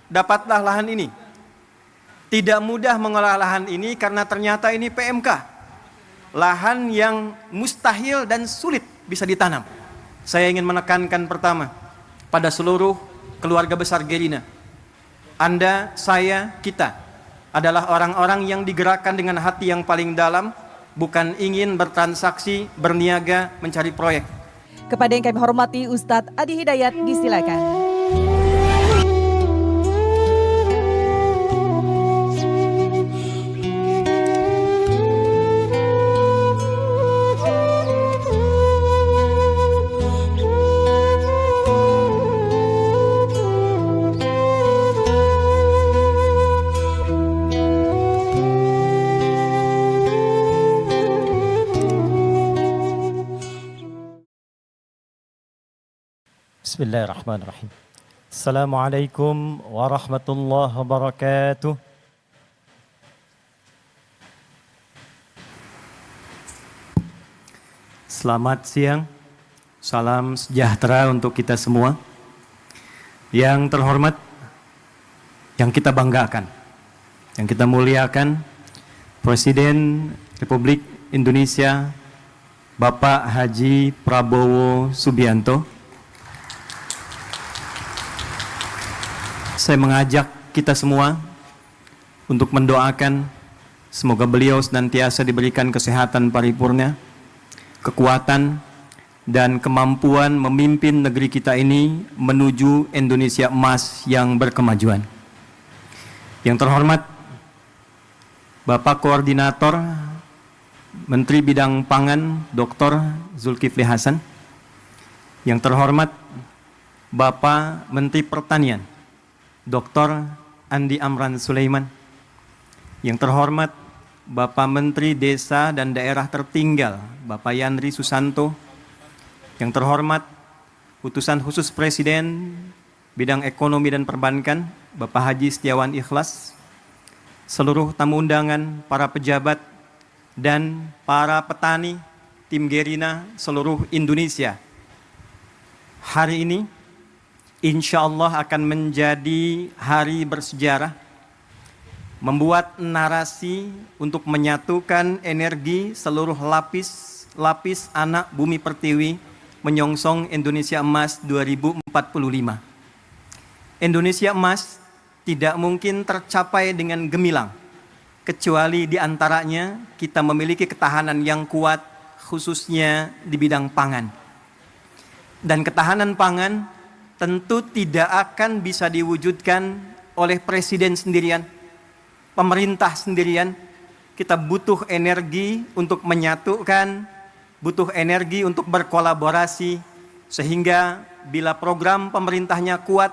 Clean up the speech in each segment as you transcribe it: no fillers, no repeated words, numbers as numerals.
dapatlah lahan ini. Tidak mudah mengolah lahan ini karena ternyata ini PMK. Lahan yang mustahil dan sulit bisa ditanam. Saya ingin menekankan pertama pada seluruh keluarga besar Gerina. Anda, saya, kita adalah orang-orang yang digerakkan dengan hati yang paling dalam, bukan ingin bertransaksi, berniaga, mencari proyek. Kepada yang kami hormati Ustadz Adi Hidayat, disilakan. Bismillahirrahmanirrahim. Assalamualaikum warahmatullahi wabarakatuh. Selamat siang, salam sejahtera untuk kita semua. Yang terhormat, yang kita banggakan, yang kita muliakan, Presiden Republik Indonesia Bapak Haji Prabowo Subianto. Saya mengajak kita semua untuk mendoakan semoga beliau senantiasa diberikan kesehatan paripurna, kekuatan, dan kemampuan memimpin negeri kita ini menuju Indonesia emas yang berkemajuan. Yang terhormat Bapak Koordinator Menteri Bidang Pangan Dr. Zulkifli Hasan. Yang terhormat Bapak Menteri Pertanian Dr. Andi Amran Sulaiman. Yang terhormat Bapak Menteri Desa dan Daerah Tertinggal Bapak Yandri Susanto. Yang terhormat Utusan Khusus Presiden Bidang Ekonomi dan Perbankan Bapak Haji Setiawan Ikhlas. Seluruh tamu undangan, para pejabat dan para petani tim Gerina seluruh Indonesia. Hari ini insya Allah akan menjadi hari bersejarah, membuat narasi untuk menyatukan energi seluruh lapis anak bumi pertiwi menyongsong Indonesia Emas 2045. Indonesia Emas tidak mungkin tercapai dengan gemilang, kecuali di antaranya kita memiliki ketahanan yang kuat, khususnya di bidang pangan. Dan ketahanan pangan tentu tidak akan bisa diwujudkan oleh presiden sendirian, pemerintah sendirian. Kita butuh energi untuk menyatukan, butuh energi untuk berkolaborasi, sehingga bila program pemerintahnya kuat,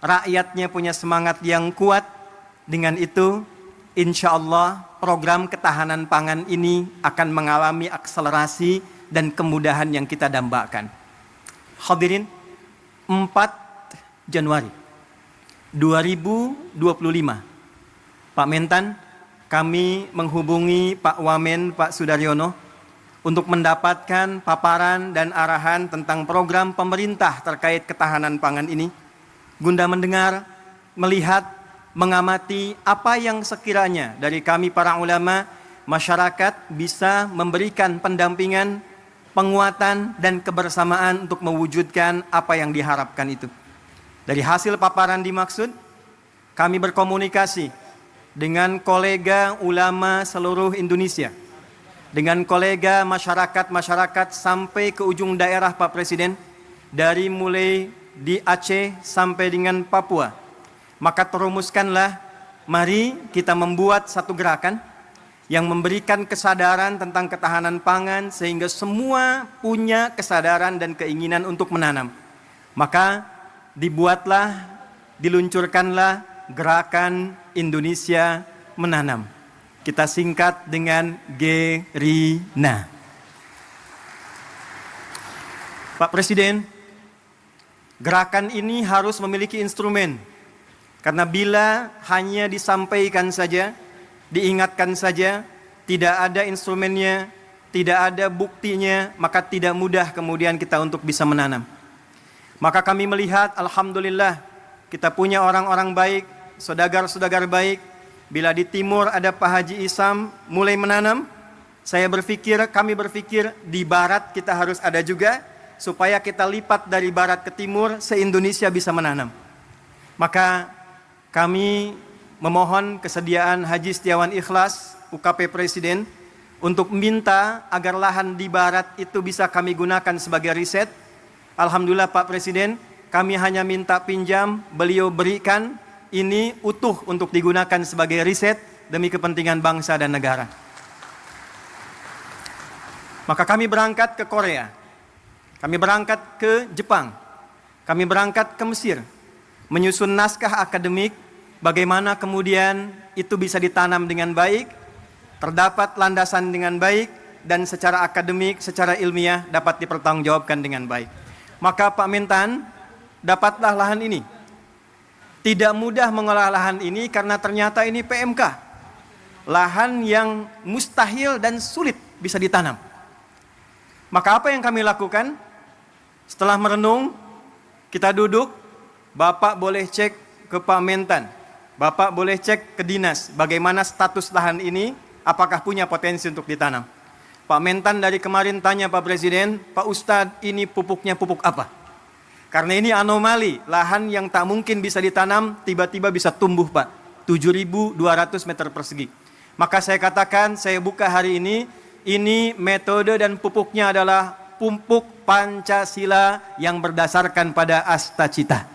rakyatnya punya semangat yang kuat, dengan itu insya Allah program ketahanan pangan ini akan mengalami akselerasi dan kemudahan yang kita dambakan. Hadirin, 4 Januari 2025, Pak Mentan, kami menghubungi Pak Wamen, Pak Sudaryono, untuk mendapatkan paparan dan arahan tentang program pemerintah terkait ketahanan pangan ini, guna mendengar, melihat, mengamati apa yang sekiranya dari kami para ulama, masyarakat bisa memberikan pendampingan, penguatan dan kebersamaan untuk mewujudkan apa yang diharapkan itu. Dari hasil paparan dimaksud, kami berkomunikasi dengan kolega ulama seluruh Indonesia, dengan kolega masyarakat sampai ke ujung daerah Pak Presiden, dari mulai di Aceh sampai dengan Papua. Maka terumuskanlah, mari kita membuat satu gerakan yang memberikan kesadaran tentang ketahanan pangan sehingga semua punya kesadaran dan keinginan untuk menanam. Maka dibuatlah, diluncurkanlah gerakan Indonesia Menanam. Kita singkat dengan Gerina. Pak Presiden, gerakan ini harus memiliki instrumen. Karena bila hanya disampaikan saja, diingatkan saja, tidak ada instrumennya, tidak ada buktinya, maka tidak mudah kemudian kita untuk bisa menanam. Maka kami melihat, alhamdulillah, kita punya orang-orang baik, saudagar-saudagar baik. Bila di timur ada Pak Haji Isam mulai menanam, kami berpikir di barat kita harus ada juga, supaya kita lipat dari barat ke timur, se-Indonesia bisa menanam. Maka kami memohon kesediaan Haji Setiawan Ikhlas, UKP Presiden, untuk minta agar lahan di barat itu bisa kami gunakan sebagai riset. Alhamdulillah Pak Presiden, kami hanya minta pinjam, beliau berikan, ini utuh untuk digunakan sebagai riset demi kepentingan bangsa dan negara. Maka kami berangkat ke Korea, kami berangkat ke Jepang, kami berangkat ke Mesir, menyusun naskah akademik, bagaimana kemudian itu bisa ditanam dengan baik, terdapat landasan dengan baik, dan secara akademik, secara ilmiah dapat dipertanggungjawabkan dengan baik. Maka Pak Mentan, dapatlah lahan ini. Tidak mudah mengolah lahan ini karena ternyata ini PMK. Lahan yang mustahil dan sulit bisa ditanam. Maka apa yang kami lakukan? Setelah merenung, kita duduk, Bapak boleh cek ke Pak Mentan, Bapak boleh cek ke dinas, bagaimana status lahan ini, apakah punya potensi untuk ditanam. Pak Mentan dari kemarin tanya Pak Presiden, Pak Ustadz ini pupuknya pupuk apa? Karena ini anomali, lahan yang tak mungkin bisa ditanam, tiba-tiba bisa tumbuh Pak, 7.200 meter persegi. Maka saya katakan, saya buka hari ini metode dan pupuknya adalah pupuk Pancasila yang berdasarkan pada Astacita.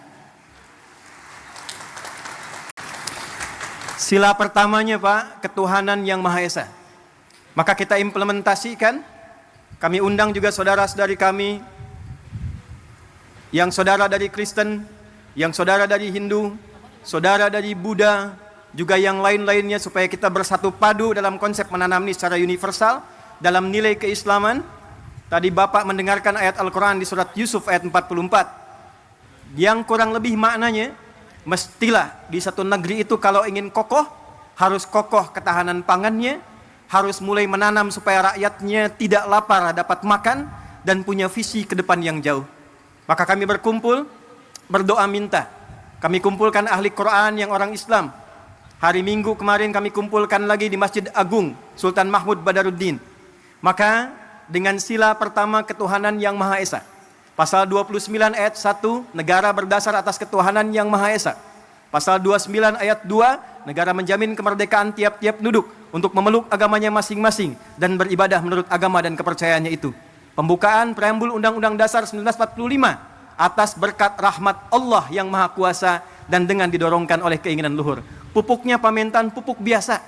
Sila pertamanya Pak, ketuhanan yang Maha Esa. Maka kita implementasikan, kami undang juga saudara-saudari kami, yang saudara dari Kristen, yang saudara dari Hindu, saudara dari Buddha, juga yang lain-lainnya, supaya kita bersatu padu dalam konsep menanam ini secara universal, dalam nilai keislaman. Tadi Bapak mendengarkan ayat Al-Quran di surat Yusuf ayat 44, yang kurang lebih maknanya, mestilah di satu negeri itu kalau ingin kokoh, harus kokoh ketahanan pangannya, harus mulai menanam supaya rakyatnya tidak lapar, dapat makan, dan punya visi ke depan yang jauh. Maka kami berkumpul, berdoa minta. Kami kumpulkan ahli Quran yang orang Islam. Hari Minggu kemarin kami kumpulkan lagi di Masjid Agung Sultan Mahmud Badaruddin. Maka dengan sila pertama ketuhanan yang Maha Esa. Pasal 29 ayat 1, negara berdasar atas ketuhanan yang Maha Esa. Pasal 29 ayat 2, negara menjamin kemerdekaan tiap-tiap penduduk untuk memeluk agamanya masing-masing dan beribadah menurut agama dan kepercayaannya itu. Pembukaan preambul Undang-Undang Dasar 1945 atas berkat rahmat Allah yang Maha Kuasa dan dengan didorongkan oleh keinginan luhur. Pupuknya Pak Mentan pupuk biasa,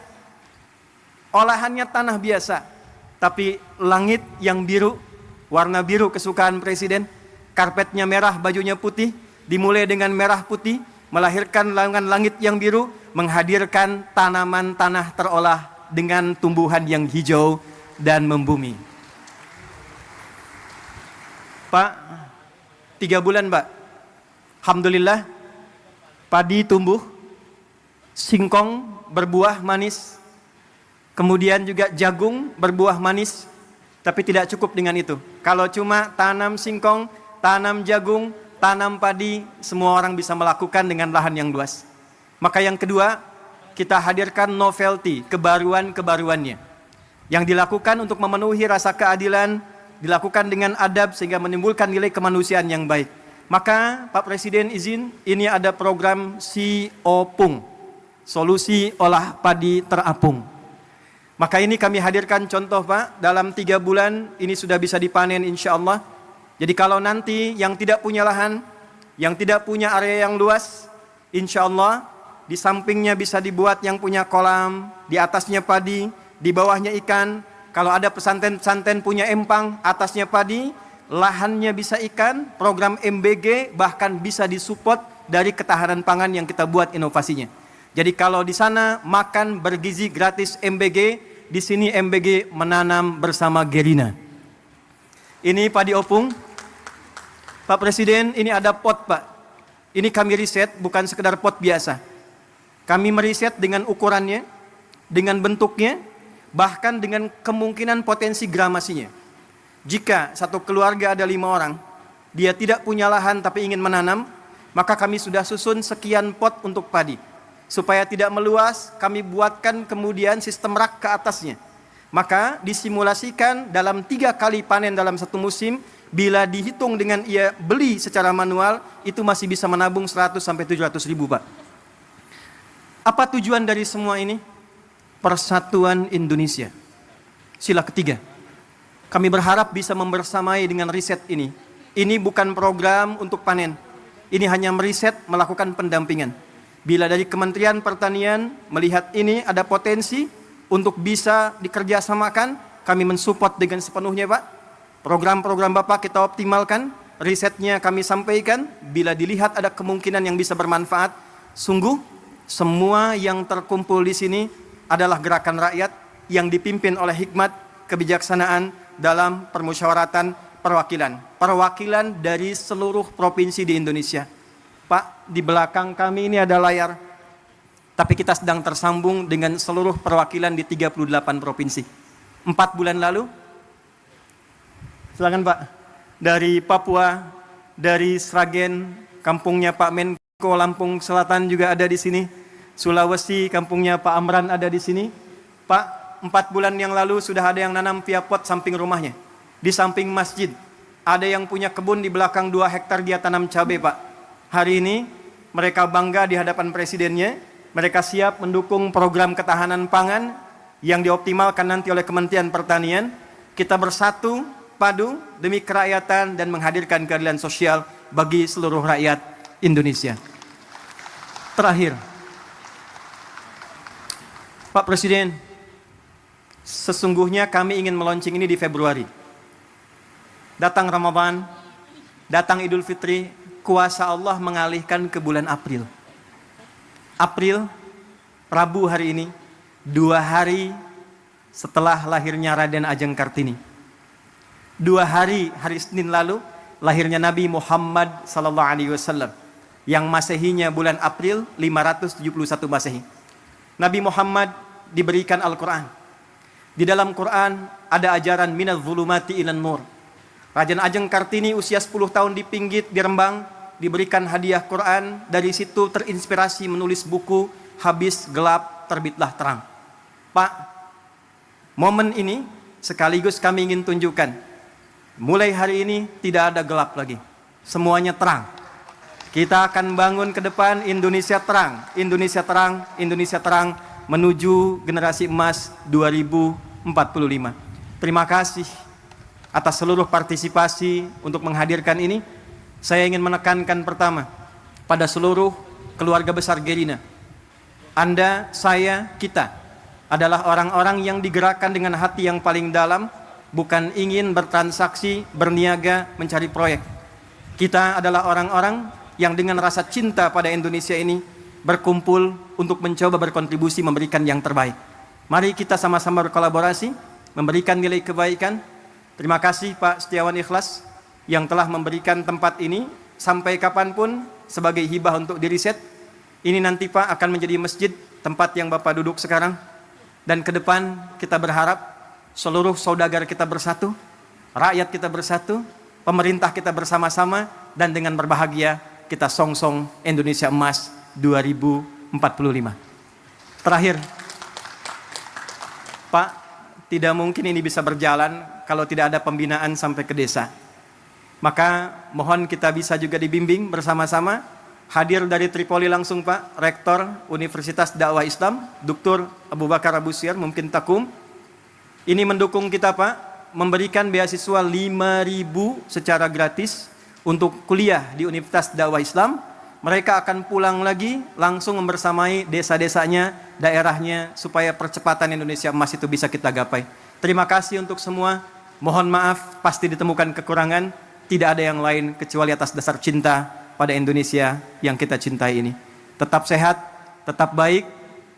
olahannya tanah biasa, tapi langit yang biru, warna biru kesukaan Presiden, karpetnya merah, bajunya putih, dimulai dengan merah putih, melahirkan langit yang biru, menghadirkan tanaman tanah terolah dengan tumbuhan yang hijau dan membumi. Pak, 3 bulan Pak, alhamdulillah padi tumbuh, singkong berbuah manis, kemudian juga jagung berbuah manis, tapi tidak cukup dengan itu. Kalau cuma tanam singkong, tanam jagung, tanam padi, semua orang bisa melakukan dengan lahan yang luas. Maka yang kedua, kita hadirkan novelty, kebaruan-kebaruannya, yang dilakukan untuk memenuhi rasa keadilan, dilakukan dengan adab sehingga menimbulkan nilai kemanusiaan yang baik. Maka Pak Presiden izin, ini ada program SIOPUNG, solusi olah padi terapung. Maka ini kami hadirkan contoh Pak, dalam 3 bulan ini sudah bisa dipanen insya Allah. Jadi kalau nanti yang tidak punya lahan, yang tidak punya area yang luas, insya Allah di sampingnya bisa dibuat yang punya kolam, di atasnya padi, di bawahnya ikan. Kalau ada pesantren-pesantren punya empang, atasnya padi, lahannya bisa ikan, program MBG bahkan bisa disupport dari ketahanan pangan yang kita buat inovasinya. Jadi kalau di sana makan bergizi gratis MBG, di sini MBG menanam bersama Gerina. Ini padi opung. Pak Presiden, ini ada pot Pak. Ini kami riset, bukan sekedar pot biasa. Kami meriset dengan ukurannya, dengan bentuknya, bahkan dengan kemungkinan potensi gramasinya. Jika satu keluarga ada 5 orang, dia tidak punya lahan tapi ingin menanam, Maka kami sudah susun sekian pot untuk padi. Supaya tidak meluas, kami buatkan kemudian sistem rak ke atasnya. Maka disimulasikan dalam 3 kali panen dalam satu musim, bila dihitung dengan ia beli secara manual, itu masih bisa menabung 100 sampai 700 ribu, Pak. Apa tujuan dari semua ini? Persatuan Indonesia. Sila ketiga. Kami berharap bisa membersamai dengan riset ini. Ini bukan program untuk panen. Ini hanya meriset, melakukan pendampingan. Bila dari Kementerian Pertanian melihat ini ada potensi untuk bisa dikerjasamakan, kami mensupport dengan sepenuhnya, Pak. Program-program Bapak kita optimalkan, risetnya kami sampaikan. Bila dilihat ada kemungkinan yang bisa bermanfaat, sungguh semua yang terkumpul di sini adalah gerakan rakyat yang dipimpin oleh hikmat, kebijaksanaan dalam permusyawaratan perwakilan. Perwakilan dari seluruh provinsi di Indonesia. Pak, di belakang kami ini ada layar. Tapi kita sedang tersambung dengan seluruh perwakilan di 38 provinsi. 4 bulan lalu, silakan Pak, dari Papua, dari Sragen, kampungnya Pak Menko Lampung Selatan juga ada di sini. Sulawesi, kampungnya Pak Amran ada di sini. Pak, 4 bulan yang lalu sudah ada yang nanam via pot samping rumahnya. Di samping masjid. Ada yang punya kebun di belakang 2 hektar dia tanam cabai, Pak. Hari ini mereka bangga di hadapan presidennya. Mereka siap mendukung program ketahanan pangan yang dioptimalkan nanti oleh Kementerian Pertanian. Kita bersatu, padu demi kerakyatan dan menghadirkan keadilan sosial bagi seluruh rakyat Indonesia. Terakhir, Pak Presiden, sesungguhnya kami ingin meluncing ini di Februari. Datang Ramadan, datang Idul Fitri, kuasa Allah mengalihkan ke bulan April. April, Rabu hari ini, 2 hari setelah lahirnya Raden Ajeng Kartini. 2 hari, hari Senin lalu, lahirnya Nabi Muhammad SAW, yang Masehinya bulan April 571 Masehi. Nabi Muhammad diberikan Al-Quran. Di dalam Quran ada ajaran minadz zulumati ilan nur. Raden Ajeng Kartini usia 10 tahun di Pinggit, di Rembang, diberikan hadiah Quran. Dari situ terinspirasi menulis buku Habis Gelap Terbitlah Terang. Pak, momen ini sekaligus kami ingin tunjukkan, mulai hari ini tidak ada gelap lagi, semuanya terang. Kita akan bangun ke depan Indonesia terang, Indonesia terang, Indonesia terang, menuju generasi emas 2045. Terima kasih atas seluruh partisipasi untuk menghadirkan ini. Saya ingin menekankan pertama pada seluruh keluarga besar Gerina. Anda, saya, kita adalah orang-orang yang digerakkan dengan hati yang paling dalam, bukan ingin bertransaksi, berniaga, mencari proyek. Kita adalah orang-orang yang dengan rasa cinta pada Indonesia ini berkumpul untuk mencoba berkontribusi memberikan yang terbaik. Mari kita sama-sama berkolaborasi, memberikan nilai kebaikan. Terima kasih Pak Setiawan Ikhlas yang telah memberikan tempat ini sampai kapanpun sebagai hibah untuk diriset. Ini nanti Pak akan menjadi masjid, tempat yang Bapak duduk sekarang. Dan ke depan kita berharap seluruh saudagar kita bersatu, rakyat kita bersatu, pemerintah kita bersama-sama, dan dengan berbahagia kita songsong Indonesia Emas 2045. Terakhir, Pak, tidak mungkin ini bisa berjalan kalau tidak ada pembinaan sampai ke desa. Maka mohon kita bisa juga dibimbing bersama-sama. Hadir dari Tripoli langsung Pak, Rektor Universitas Dakwah Islam, Dr. Abu Bakar Abu Syir, mungkin Takum. Ini mendukung kita Pak, memberikan beasiswa 5.000 secara gratis untuk kuliah di Universitas Dakwah Islam. Mereka akan pulang lagi langsung membersamai desa-desanya, daerahnya, supaya percepatan Indonesia Emas itu bisa kita gapai. Terima kasih untuk semua. Mohon maaf, pasti ditemukan kekurangan. Tidak ada yang lain kecuali atas dasar cinta pada Indonesia yang kita cintai ini. Tetap sehat, tetap baik.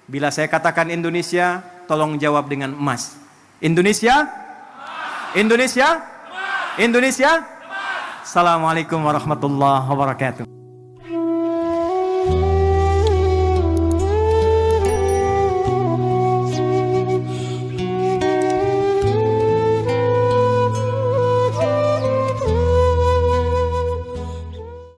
Bila saya katakan Indonesia, tolong jawab dengan emas. Indonesia? Indonesia? Indonesia? Assalamualaikum warahmatullahi wabarakatuh.